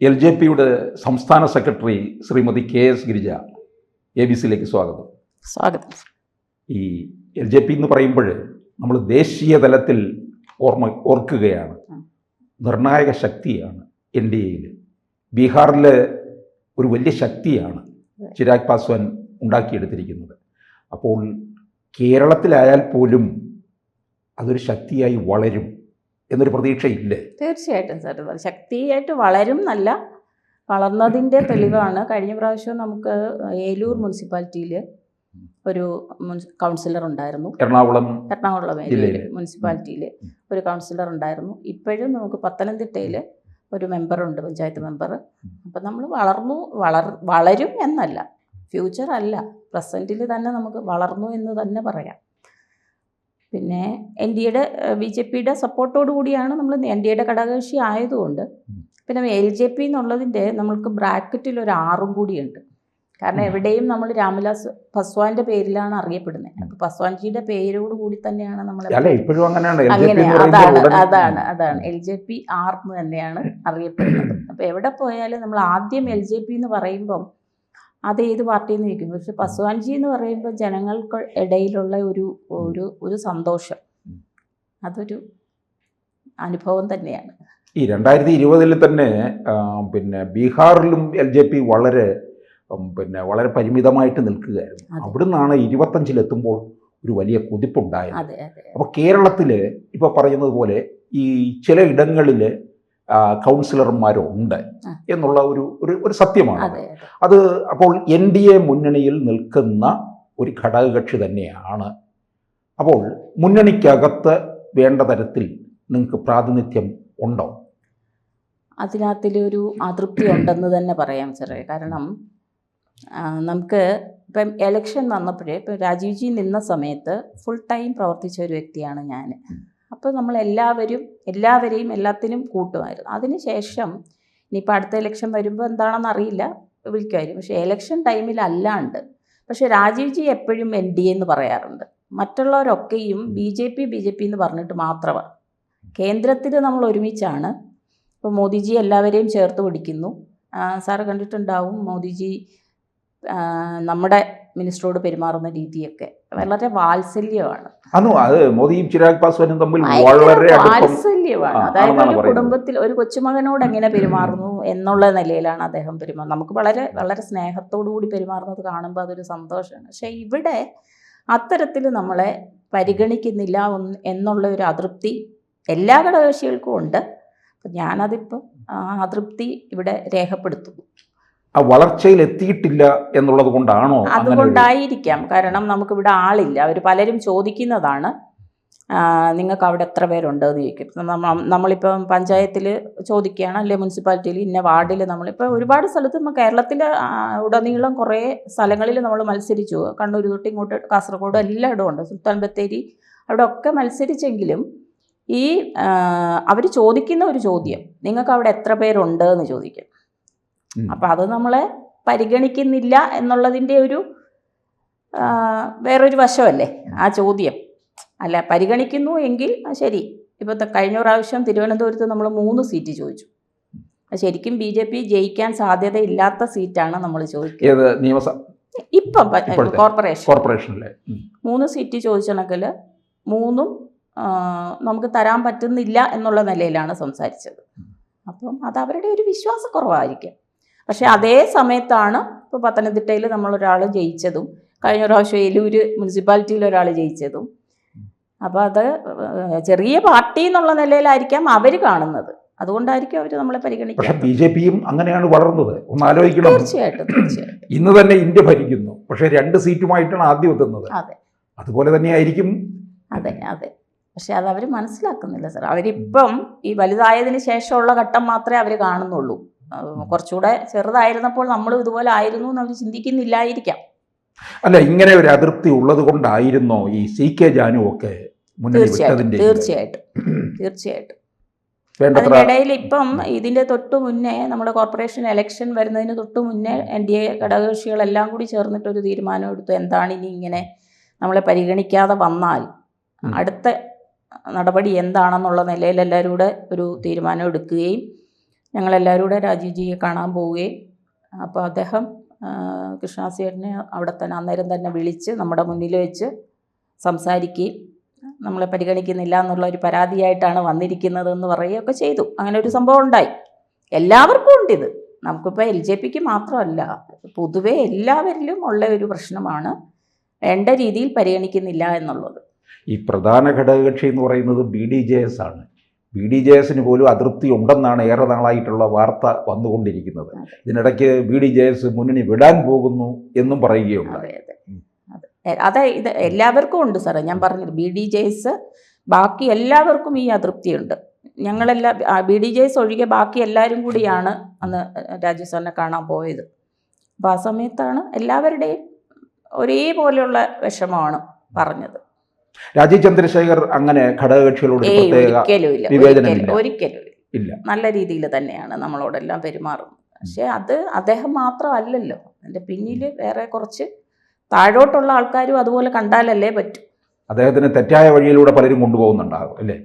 LJPയുടെ സംസ്ഥാന secretary Shrimati KS Girija ABC-യിലേക്ക് സ്വാഗതം. സ്വാഗതം. ഈ LJP എന്ന് പറയുമ്പോൾ നമ്മൾ ദേശീയ തലത്തിൽ ഓർക്കുകയാണ്. നിർണായക ശക്തിയാണ് NDAയിൽ. ബീഹാറിൽ ഒരു വലിയ ശക്തിയാണ് ചിരാഗ് പാസ്വാൻ ഉണ്ടാക്കിയെടുത്തിരിക്കുന്നത്. അപ്പോൾ കേരളത്തിലായാൽ പോലും അതൊരു ശക്തിയായി വളരും എന്നൊരു പ്രതീക്ഷയില്ലേ? തീർച്ചയായിട്ടും സാർ, ശക്തിയായിട്ട് വളരും എന്നല്ല, വളർന്നതിൻ്റെ തെളിവാണ്. കഴിഞ്ഞ പ്രാവശ്യം നമുക്ക് ഏലൂർ മുനിസിപ്പാലിറ്റിയിൽ ഒരു കൗൺസിലർ ഉണ്ടായിരുന്നു. എറണാകുളം മുനിസിപ്പാലിറ്റിയിൽ ഒരു കൗൺസിലർ ഉണ്ടായിരുന്നു. ഇപ്പോഴും നമുക്ക് പത്തനംതിട്ടയിൽ ഒരു മെമ്പറുണ്ട്, പഞ്ചായത്ത് മെമ്പർ. അപ്പം നമ്മൾ വളരും എന്നല്ല, ഫ്യൂച്ചർ അല്ല, പ്രസൻറ്റിൽ തന്നെ നമുക്ക് വളർന്നു എന്ന് തന്നെ പറയാം. പിന്നെ BJPയുടെ സപ്പോർട്ടോടു കൂടിയാണ് നമ്മൾ NDAയുടെ ഘടകകക്ഷി ആയതുകൊണ്ട്. പിന്നെ LJP എന്നുള്ളതിൻ്റെ നമ്മൾക്ക് ബ്രാക്കറ്റിൽ ഒരു 6 കൂടിയുണ്ട്. കാരണം എവിടെയും നമ്മൾ രാംവിലാസ് പസ്വാൻ്റെ പേരിലാണ് അറിയപ്പെടുന്നത്. അപ്പോൾ പസ്വാൻജിയുടെ പേരോട് കൂടി തന്നെയാണ് നമ്മൾ അതാണ് LJP എന്ന് തന്നെയാണ് അറിയപ്പെടുന്നത്. അപ്പോൾ എവിടെ പോയാലും നമ്മൾ ആദ്യം LJP എന്ന് പറയുമ്പം അത് ഏത് പാർട്ടിയെന്ന് ചോദിക്കും. പക്ഷെ പസ്വാൻജി എന്ന് പറയുമ്പോൾ ജനങ്ങൾക്ക് ഇടയിലുള്ള ഒരു സന്തോഷം, അതൊരു അനുഭവം തന്നെയാണ്. ഈ 2020 തന്നെ ബീഹാറിലും LJP വളരെ പരിമിതമായിട്ട് നിൽക്കുകയായിരുന്നു. അവിടുന്നാണ് 25-ലെത്തുമ്പോൾ ഒരു വലിയ കുതിപ്പുണ്ടായത്. അപ്പോൾ കേരളത്തിൽ ഇപ്പോൾ പറയുന്നത് പോലെ ഈ ചില ഇടങ്ങളിൽ കൗൺസിലർമാരുണ്ട് എന്നുള്ള ഒരു സത്യമാണ്. അത് അപ്പോൾ NDA മുന്നണിയിൽ നിൽക്കുന്ന ഒരു ഘടകകക്ഷി തന്നെയാണ്. അപ്പോൾ മുന്നണിക്കകത്ത് വേണ്ട തരത്തിൽ നിങ്ങൾക്ക് പ്രാതിനിധ്യം ഉണ്ടോ? അതിനകത്തിലൊരു അതൃപ്തി ഉണ്ടെന്ന് തന്നെ പറയാം സാറേ. കാരണം നമുക്ക് ഇപ്പം എലക്ഷൻ വന്നപ്പോഴേ, ഇപ്പം രാജീവ് ജി നിന്ന സമയത്ത് ഫുൾ ടൈം പ്രവർത്തിച്ച ഒരു വ്യക്തിയാണ് ഞാൻ. അപ്പോൾ നമ്മൾ എല്ലാവരെയും എല്ലാത്തിനും കൂട്ടുമായിരുന്നു. അതിനുശേഷം ഇനിയിപ്പോൾ അടുത്ത ഇലക്ഷൻ വരുമ്പോൾ എന്താണെന്ന് അറിയില്ല, വിളിക്കുമായിരുന്നു. പക്ഷേ ഇലക്ഷൻ ടൈമിലല്ലാണ്ട്, പക്ഷേ രാജീവ് ജി എപ്പോഴും NDA എന്ന് പറയാറുണ്ട്. മറ്റുള്ളവരൊക്കെയും BJP എന്ന് പറഞ്ഞിട്ട് മാത്രമാണ്. കേന്ദ്രത്തിൽ നമ്മൾ ഒരുമിച്ചാണ്. ഇപ്പോൾ മോദിജി എല്ലാവരെയും ചേർത്ത് പിടിക്കുന്നു. സാറ് കണ്ടിട്ടുണ്ടാവും, മോദിജി നമ്മുടെ മിനിസ്റ്ററോട് പെരുമാറുന്ന രീതിയൊക്കെ വളരെ വാത്സല്യമാണ്. മോദിയും ചിരാഗ് പാസ്വാനും തമ്മിൽ വാത്സല്യമാണ്. അതായത് ഒരു കുടുംബത്തിൽ ഒരു കൊച്ചുമകനോട് എങ്ങനെ പെരുമാറുന്നു എന്നുള്ള നിലയിലാണ് അദ്ദേഹം പെരുമാറുന്നത്. നമുക്ക് വളരെ വളരെ സ്നേഹത്തോടു കൂടി പെരുമാറുന്നത് കാണുമ്പോൾ അതൊരു സന്തോഷമാണ്. പക്ഷേ ഇവിടെ അത്തരത്തിൽ നമ്മളെ പരിഗണിക്കുന്നില്ല എന്നുള്ള ഒരു അതൃപ്തി എല്ലാ ഘടകകക്ഷികൾക്കും ഉണ്ട്. അപ്പം ഞാനതിപ്പോൾ അതൃപ്തി ഇവിടെ രേഖപ്പെടുത്തുന്നു. വളർച്ചയിൽ എത്തിയിട്ടില്ല എന്നുള്ളത് കൊണ്ടാണോ? അതുകൊണ്ടായിരിക്കാം. കാരണം നമുക്കിവിടെ ആളില്ല. അവർ പലരും ചോദിക്കുന്നതാണ്, നിങ്ങൾക്ക് അവിടെ എത്ര പേരുണ്ടെന്ന് ചോദിക്കും. നമ്മളിപ്പം പഞ്ചായത്തിൽ ചോദിക്കുകയാണ്, അല്ലെ മുനിസിപ്പാലിറ്റിയിൽ ഇന്ന വാർഡിൽ. നമ്മളിപ്പോൾ ഒരുപാട് സ്ഥലത്ത് കേരളത്തിൽ ഉടനീളം കുറേ സ്ഥലങ്ങളിൽ നമ്മൾ മത്സരിച്ചു. കണ്ണൂർ തൊട്ട് ഇങ്ങോട്ട് കാസർഗോഡ് എല്ലായിടവും ഉണ്ട്, സുൽത്താൻ ബത്തേരി, അവിടെ ഒക്കെ മത്സരിച്ചെങ്കിലും ഈ അവർ ചോദിക്കുന്ന ഒരു ചോദ്യം, നിങ്ങൾക്ക് അവിടെ എത്ര പേരുണ്ട് എന്ന് ചോദിക്കും. അപ്പം അത് നമ്മളെ പരിഗണിക്കുന്നില്ല എന്നുള്ളതിൻ്റെ ഒരു വേറൊരു വശമല്ലേ ആ ചോദ്യം. അല്ല, പരിഗണിക്കുന്നു എങ്കിൽ ശരി. ഇപ്പോൾ കഴിഞ്ഞ പ്രാവശ്യം തിരുവനന്തപുരത്ത് നമ്മൾ 3 സീറ്റ് ചോദിച്ചു. ശരിക്കും BJP ജയിക്കാൻ സാധ്യതയില്ലാത്ത സീറ്റാണ് നമ്മൾ ചോദിക്കുന്നത്. ഇപ്പം കോർപ്പറേഷനിലെ 3 സീറ്റ് ചോദിച്ചെങ്കിൽ 3ഉം നമുക്ക് തരാൻ പറ്റുന്നില്ല എന്നുള്ള നിലയിലാണ് സംസാരിച്ചത്. അപ്പം അത് അവരുടെ ഒരു വിശ്വാസക്കുറവായിരിക്കും. പക്ഷേ അതേ സമയത്താണ് ഇപ്പോൾ പത്തനംതിട്ടയിൽ നമ്മളൊരാൾ ജയിച്ചതും, കഴിഞ്ഞ പ്രാവശ്യം ഏലൂർ മുനിസിപ്പാലിറ്റിയിൽ ഒരാൾ ജയിച്ചതും. അപ്പോൾ അത് ചെറിയ പാർട്ടി എന്നുള്ള നിലയിലായിരിക്കാം അവർ കാണുന്നത്. അതുകൊണ്ടായിരിക്കും അവർ നമ്മളെ പരിഗണിക്കുന്നത്. BJPയും അങ്ങനെയാണ് വളർന്നത്. ഒന്ന് ആലോചിക്കണം. തീർച്ചയായിട്ടും. ഇന്ന് തന്നെ ഇന്ത്യ ഭരിക്കുന്നു, പക്ഷേ 2 സീറ്റുമായിട്ടാണ് ആദ്യം എത്തുന്നത്. അതുപോലെ തന്നെയായിരിക്കും. അതെ. പക്ഷെ അത് അവർ മനസ്സിലാക്കുന്നില്ല സാർ. അവരിപ്പം ഈ വലുതായതിന് ശേഷമുള്ള ഘട്ടം മാത്രമേ അവർ കാണുന്നുള്ളൂ. കുറച്ചുകൂടെ ചെറുതായിരുന്നപ്പോൾ നമ്മൾ ഇതുപോലെ ആയിരുന്നു എന്ന് അവർ ചിന്തിക്കുന്നില്ലായിരിക്കാം. അല്ല, ഇങ്ങനെ ഒരു അതൃപ്തി ഉള്ളത് കൊണ്ടായിരുന്നോ ഈ CK ജാനു ഒക്കെ? തീർച്ചയായിട്ടും. അതിനിടയിൽ ഇപ്പം ഇതിൻ്റെ തൊട്ട് മുന്നേ നമ്മുടെ കോർപ്പറേഷൻ ഇലക്ഷൻ വരുന്നതിന് തൊട്ട് മുന്നേ NDA ഘടകകക്ഷികളെല്ലാം കൂടി ചേർന്നിട്ടൊരു തീരുമാനം എടുത്തു. എന്താണ് ഇനി ഇങ്ങനെ നമ്മളെ പരിഗണിക്കാതെ വന്നാൽ അടുത്ത നടപടി എന്താണെന്നുള്ള നിലയിൽ എല്ലാവരും കൂടെ ഒരു തീരുമാനം എടുക്കുകയും ഞങ്ങളെല്ലാവരും കൂടെ രാജീവ്ജിയെ കാണാൻ പോവുകയും അപ്പോൾ അദ്ദേഹം കൃഷ്ണദാസേട്ടനെ അവിടെ തന്നെ അന്നേരം തന്നെ വിളിച്ച് നമ്മുടെ മുന്നിൽ വെച്ച് സംസാരിക്കുകയും നമ്മളെ പരിഗണിക്കുന്നില്ല എന്നുള്ള ഒരു പരാതിയായിട്ടാണ് വന്നിരിക്കുന്നതെന്ന് പറയുകയൊക്കെ ചെയ്തു. അങ്ങനെ ഒരു സംഭവം ഉണ്ടായി. എല്ലാവർക്കും ഉണ്ട് ഇത്. നമുക്കിപ്പോൾ LJPക്ക് മാത്രമല്ല, പൊതുവെ എല്ലാവരിലും ഉള്ള ഒരു പ്രശ്നമാണ് വേണ്ട രീതിയിൽ പരിഗണിക്കുന്നില്ല എന്നുള്ളത്. ഈ പ്രധാന ഘടകകക്ഷി എന്ന് പറയുന്നത് BDJS ആണ്. BDJSന് പോലും അതൃപ്തി ഉണ്ടെന്നാണ് ഏറെ നാളായിട്ടുള്ള വാർത്ത വന്നുകൊണ്ടിരിക്കുന്നത്. ഇതിനിടയ്ക്ക് BDJS മുന്നണി വിടാൻ പോകുന്നു എന്നും പറയുകയുണ്ടായി. അതെ, ഇത് എല്ലാവർക്കും ഉണ്ട് സാറേ. ഞാൻ പറഞ്ഞത് BDJS ബാക്കി എല്ലാവർക്കും ഈ അതൃപ്തിയുണ്ട്. ഞങ്ങളെല്ലാം BDJS ഒഴികെ ബാക്കി എല്ലാവരും കൂടിയാണ് അന്ന് രാജീവ് സാറിനെ കാണാൻ പോയത്. അപ്പോൾ ആ സമയത്താണ് എല്ലാവരുടെയും ഒരേപോലെയുള്ള വിഷമമാണ് പറഞ്ഞത്. രാജീവ് ചന്ദ്രശേഖർ അങ്ങനെ ഘടകകക്ഷികളോട് ഒരിക്കലും ഇല്ല. നല്ല രീതിയിൽ തന്നെയാണ് നമ്മളോടെല്ലാം പെരുമാറുന്നത്. പക്ഷെ അത് അദ്ദേഹം മാത്രമല്ലല്ലോ, അതിൻ്റെ പിന്നിൽ വേറെ കുറച്ച് താഴോട്ടുള്ള ആൾക്കാരും അതുപോലെ കണ്ടാലല്ലേ പറ്റൂ. അദ്ദേഹത്തിന് തെറ്റായ വഴിയിലൂടെ പലരും കൊണ്ടുപോകുന്നുണ്ടാകും അല്ലേ?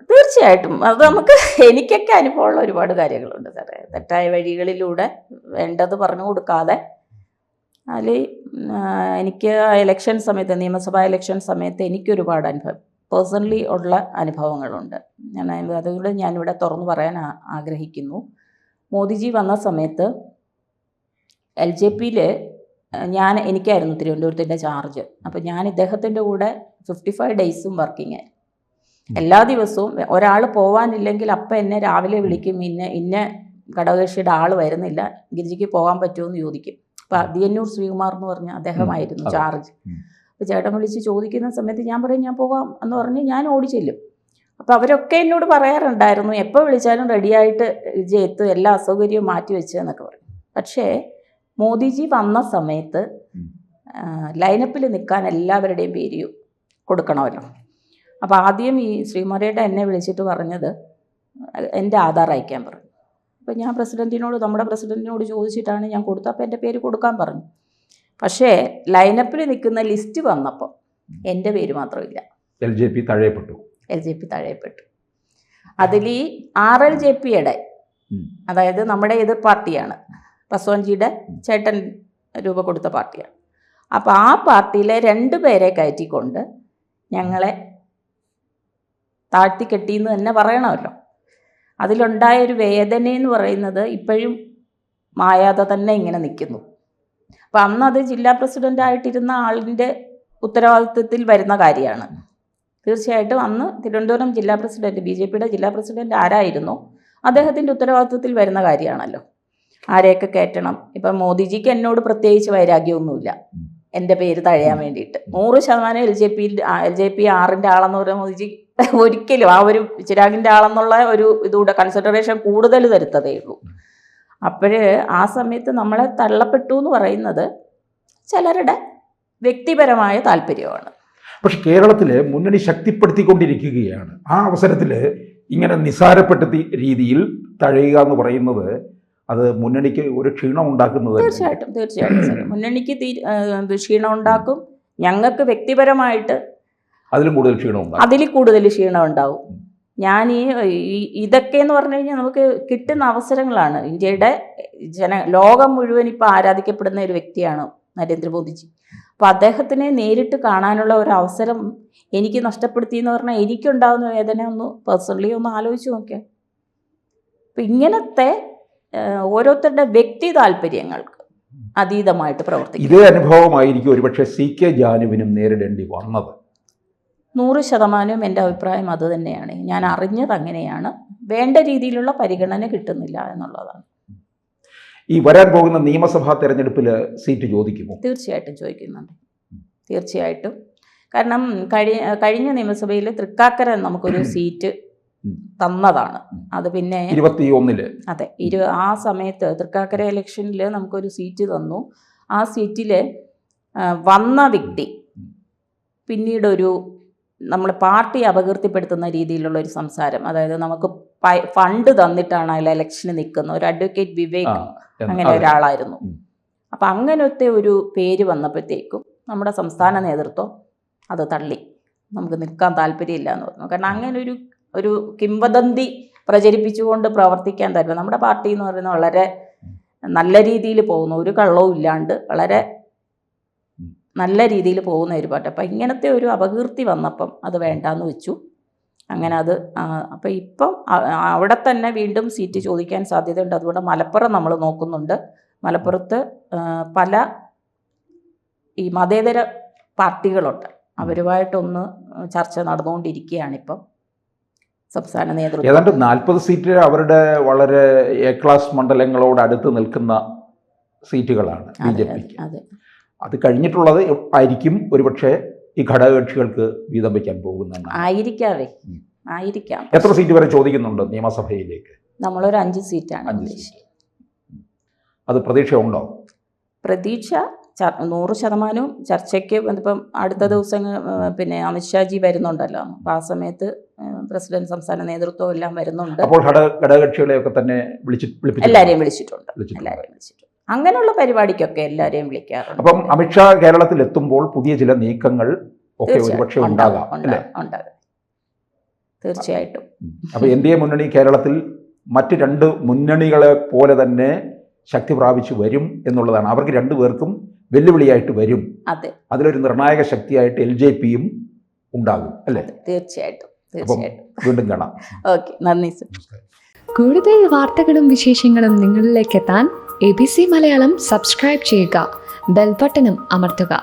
തീർച്ചയായിട്ടും. അത് എനിക്കൊക്കെ അനുഭവമുള്ള ഒരുപാട് കാര്യങ്ങളുണ്ട് സാറേ. തെറ്റായ വഴികളിലൂടെ വേണ്ടത് പറഞ്ഞു കൊടുക്കാതെ അതിൽ എനിക്ക് ഇലക്ഷൻ സമയത്ത്, നിയമസഭാ ഇലക്ഷൻ സമയത്ത് എനിക്കൊരുപാട് പേഴ്സണലി ഉള്ള അനുഭവങ്ങളുണ്ട്. അതുകൊണ്ട് ഞാനിവിടെ തുറന്നു പറയാൻ ആഗ്രഹിക്കുന്നു. മോദിജി വന്ന സമയത്ത് LJPയിൽ എനിക്കായിരുന്നു തിരുവനന്തപുരത്തിൻ്റെ ചാർജ്. അപ്പോൾ ഞാൻ ഇദ്ദേഹത്തിൻ്റെ കൂടെ 55 ഡേയ്സും വർക്കിംഗ് ആയിരുന്നു. എല്ലാ ദിവസവും ഒരാൾ പോകാനില്ലെങ്കിൽ അപ്പം എന്നെ രാവിലെ വിളിക്കും, ഇന്ന ഘടകകക്ഷിയുടെ ആൾ വരുന്നില്ല, ഗിരിജയ്ക്ക് പോകാൻ പറ്റുമോ എന്ന് ചോദിക്കും. അപ്പോൾ ദിയന്നൂർ ശ്രീകുമാർ എന്ന് പറഞ്ഞ അദ്ദേഹമായിരുന്നു ചാർജ്. അപ്പോൾ ചേട്ടൻ വിളിച്ച് ചോദിക്കുന്ന സമയത്ത് ഞാൻ പറയും ഞാൻ പോകാം എന്ന് പറഞ്ഞ് ഞാൻ ഓടിച്ചെല്ലും. അപ്പോൾ അവരൊക്കെ എന്നോട് പറയാറുണ്ടായിരുന്നു, എപ്പോൾ വിളിച്ചാലും റെഡിയായിട്ട് വിജയ് എത്തും, എല്ലാ അസൗകര്യവും മാറ്റി വെച്ച് എന്നൊക്കെ പറയും. പക്ഷേ മോദിജി വന്ന സമയത്ത് ലൈനപ്പിൽ നിൽക്കാൻ എല്ലാവരുടെയും പേര് കൊടുക്കണമല്ലോ. അപ്പോൾ ആദ്യം ഈ ശ്രീമറിയുടെ എന്നെ വിളിച്ചിട്ട് പറഞ്ഞത് എൻ്റെ ആധാർ അയക്കാൻ പറഞ്ഞു. അപ്പോൾ ഞാൻ നമ്മുടെ പ്രസിഡൻറ്റിനോട് ചോദിച്ചിട്ടാണ് ഞാൻ കൊടുത്തത്. അപ്പോൾ എൻ്റെ പേര് കൊടുക്കാൻ പറഞ്ഞു. പക്ഷേ ലൈനപ്പിൽ നിൽക്കുന്ന ലിസ്റ്റ് വന്നപ്പോൾ എൻ്റെ പേര് മാത്രമില്ല. LJP തഴയപ്പെട്ടു. അതിൽ ഈ RLJPയുടെ, അതായത് നമ്മുടെ എതിർ പാർട്ടിയാണ്, പസ്വാൻജിയുടെ ചേട്ടൻ രൂപ കൊടുത്ത പാർട്ടിയാണ്. അപ്പോൾ ആ പാർട്ടിയിലെ 2 പേരെ കയറ്റിക്കൊണ്ട് ഞങ്ങളെ താഴ്ത്തിക്കെട്ടിയെന്ന് തന്നെ പറയണമല്ലോ. അതിലുണ്ടായൊരു വേദനയെന്ന് പറയുന്നത് ഇപ്പോഴും മായാതെ തന്നെ ഇങ്ങനെ നിൽക്കുന്നു. അപ്പം അന്നത് ജില്ലാ പ്രസിഡൻ്റായിട്ടിരുന്ന ആളിൻ്റെ ഉത്തരവാദിത്വത്തിൽ വരുന്ന കാര്യമാണ്. തീർച്ചയായിട്ടും അന്ന് തിരുവനന്തപുരം ജില്ലാ പ്രസിഡൻറ്റ്, BJPയുടെ ജില്ലാ പ്രസിഡൻറ്റ് ആരായിരുന്നോ അദ്ദേഹത്തിൻ്റെ ഉത്തരവാദിത്വത്തിൽ വരുന്ന കാര്യമാണല്ലോ ആരെയൊക്കെ കയറ്റണം. ഇപ്പം മോദിജിക്ക് എന്നോട് പ്രത്യേകിച്ച് വൈരാഗ്യമൊന്നുമില്ല എൻ്റെ പേര് തഴയാൻ വേണ്ടിയിട്ട്. 100% LJP 6ൻ്റെ ആളെന്ന് പറയുന്ന മോദിജി ഒരിക്കലും ആ ഒരു ചിരാഗിൻ്റെ ആളെന്നുള്ള ഒരു ഇതുകൂടെ കൺസിഡറേഷൻ കൂടുതൽ തരുത്തതേ ഉള്ളൂ. അപ്പോൾ ആ സമയത്ത് നമ്മളെ തള്ളപ്പെട്ടു എന്ന് പറയുന്നത് ചിലരുടെ വ്യക്തിപരമായ താല്പര്യമാണ്. പക്ഷെ കേരളത്തിൽ മുന്നണി ശക്തിപ്പെടുത്തിക്കൊണ്ടിരിക്കുകയാണ്. ആ അവസരത്തിൽ ഇങ്ങനെ നിസ്സാരപ്പെടുത്തി രീതിയിൽ തഴയുക എന്ന് പറയുന്നത് അത് മുന്നണിക്ക് ഒരു ക്ഷീണം ഉണ്ടാക്കുന്നത്. തീർച്ചയായിട്ടും മുന്നണിക്ക് ക്ഷീണം ഉണ്ടാക്കും. ഞങ്ങൾക്ക് വ്യക്തിപരമായിട്ട് അതിൽ കൂടുതൽ ക്ഷീണം ഉണ്ടാവും. ഞാൻ ഇതൊക്കെ എന്ന് പറഞ്ഞു കഴിഞ്ഞാൽ നമുക്ക് കിട്ടുന്ന അവസരങ്ങളാണ്. ഇന്ത്യയുടെ ലോകം മുഴുവൻ ഇപ്പോൾ ആരാധിക്കപ്പെടുന്ന ഒരു വ്യക്തിയാണ് നരേന്ദ്രമോദിജി. അപ്പോൾ അദ്ദേഹത്തിനെ നേരിട്ട് കാണാനുള്ള ഒരു അവസരം എനിക്ക് നഷ്ടപ്പെടുത്തി എന്ന് പറഞ്ഞാൽ എനിക്കുണ്ടാകുന്ന വേദന ഒന്ന് പേഴ്സണലി ഒന്ന് ആലോചിച്ച് നോക്കിയാൽ. അപ്പം ഇങ്ങനത്തെ ഓരോരുത്തരുടെ വ്യക്തി താല്പര്യങ്ങൾക്ക് അതീതമായിട്ട് പ്രവർത്തിക്കും. ഇതേ അനുഭവമായിരിക്കും ഒരുപക്ഷെ CK ജാനുവിനും നേരിടേണ്ടി വന്നത്. 100% എൻ്റെ അഭിപ്രായം അത് തന്നെയാണ്. ഞാൻ അറിഞ്ഞത് അങ്ങനെയാണ്. വേണ്ട രീതിയിലുള്ള പരിഗണന കിട്ടുന്നില്ല എന്നുള്ളതാണ്. ഈ വരാൻ പോകുന്ന നിയമസഭാ തെരഞ്ഞെടുപ്പിൽ സീറ്റ് ചോദിക്കുമോ? തീർച്ചയായിട്ടും ചോദിക്കുന്നുണ്ട്. തീർച്ചയായിട്ടും. കാരണം കഴിഞ്ഞ നിയമസഭയിൽ തൃക്കാക്കര നമുക്കൊരു സീറ്റ് തന്നതാണ്. അത് പിന്നെ 21 അതെ, ആ സമയത്ത് തൃക്കാക്കര ഇലക്ഷനിൽ നമുക്കൊരു സീറ്റ് തന്നു. ആ സീറ്റിൽ വന്ന വ്യക്തി പിന്നീടൊരു നമ്മൾ പാർട്ടി അപകീർത്തിപ്പെടുത്തുന്ന രീതിയിലുള്ളൊരു സംസാരം, അതായത് നമുക്ക് ഫണ്ട് തന്നിട്ടാണ് അതിൽ ഇലക്ഷന് നിൽക്കുന്നത്, ഒരു അഡ്വക്കേറ്റ് വിവേക് അങ്ങനെ ഒരാളായിരുന്നു. അപ്പം അങ്ങനത്തെ ഒരു പേര് വന്നപ്പോഴത്തേക്കും നമ്മുടെ സംസ്ഥാന നേതൃത്വം അത് തള്ളി, നമുക്ക് നിൽക്കാൻ താല്പര്യമില്ല എന്ന് പറഞ്ഞു. കാരണം അങ്ങനെ ഒരു കിംവദന്തി പ്രചരിപ്പിച്ചുകൊണ്ട് പ്രവർത്തിക്കാൻ താല്പര്യം. നമ്മുടെ പാർട്ടി എന്ന് പറയുന്നത് വളരെ നല്ല രീതിയിൽ പോകുന്നു, ഒരു കള്ളവും ഇല്ലാണ്ട് വളരെ നല്ല രീതിയിൽ പോകുന്ന ഒരു പാർട്ടി. അപ്പം ഇങ്ങനത്തെ ഒരു അപകീർത്തി വന്നപ്പം അത് വേണ്ടാന്ന് വെച്ചു. അങ്ങനെ അത് അപ്പം ഇപ്പം അവിടെ തന്നെ വീണ്ടും സീറ്റ് ചോദിക്കാൻ സാധ്യതയുണ്ട്. അതുകൊണ്ട് മലപ്പുറം നമ്മൾ നോക്കുന്നുണ്ട്. മലപ്പുറത്ത് പല ഈ മതേതര പാർട്ടികളുണ്ട്, അവരുമായിട്ടൊന്ന് ചർച്ച നടന്നുകൊണ്ടിരിക്കുകയാണിപ്പം സംസ്ഥാന നേതൃത്വം. ഏതാണ്ട് 40 സീറ്റ് അവരുടെ വളരെ എ ക്ലാസ് മണ്ഡലങ്ങളോട് അടുത്ത് നിൽക്കുന്ന സീറ്റുകളാണ് BJP. അതെ, അത് കഴിഞ്ഞിട്ടുള്ളത് ആയിരിക്കും ഒരുപക്ഷെ ഈ ഘടകകക്ഷികൾക്ക് വീതം വയ്ക്കാൻ പോകുന്നതാണ്. ആയിരിക്കാം. എത്ര സീറ്റ് വരെ ചോദിക്കുന്നുണ്ട് നിയമസഭയിലേക്ക്? നമ്മളൊരു 5 സീറ്റാണ്. 5 സീറ്റ്. അത് പ്രതീക്ഷയുണ്ടോ? പ്രതീക്ഷ 100% ചർച്ചയ്ക്ക് ഇപ്പം അടുത്ത ദിവസങ്ങൾ പിന്നെ അമിത്ഷാജി വരുന്നുണ്ടല്ലോ. അപ്പം ആ സമയത്ത് പ്രസിഡന്റ്, സംസ്ഥാന നേതൃത്വം എല്ലാം വരുന്നുണ്ട്. അപ്പോൾ ഘടകകക്ഷികളെയൊക്കെ തന്നെ എല്ലാവരെയും വിളിച്ചിട്ടുണ്ട്. അങ്ങനെയുള്ള പരിപാടിക്കൊക്കെ എല്ലാവരെയും വിളിക്കാറുണ്ട്. അപ്പം അമിത്ഷാ കേരളത്തിൽ എത്തുമ്പോൾ പുതിയ ചില നീക്കങ്ങൾ ഒക്കെ ഒരുപക്ഷെ ഉണ്ടാകാം. തീർച്ചയായിട്ടും. അപ്പോൾ NDA മുന്നണി കേരളത്തിൽ മറ്റ് 2 മുന്നണികളെ പോലെ തന്നെ ശക്തി പ്രാപിച്ചു വരും എന്നുള്ളതാണ്. അവർക്ക് 2 പേർക്കും വെല്ലുവിളിയായിട്ട് വരും. അതെ, അതിലൊരു നിർണായക ശക്തിയായിട്ട് LJPയും ഉണ്ടാകും അല്ലേ? തീർച്ചയായിട്ടും. വീണ്ടും കാണാം. ഓക്കെ, നന്ദി സർ. കൂടുതൽ വാർത്തകളും വിശേഷങ്ങളും നിങ്ങളിലേക്ക് എത്താൻ ABC മലയാളം സബ്സ്ക്രൈബ് ചെയ്യുക, ബെൽ ബട്ടണും അമർത്തുക.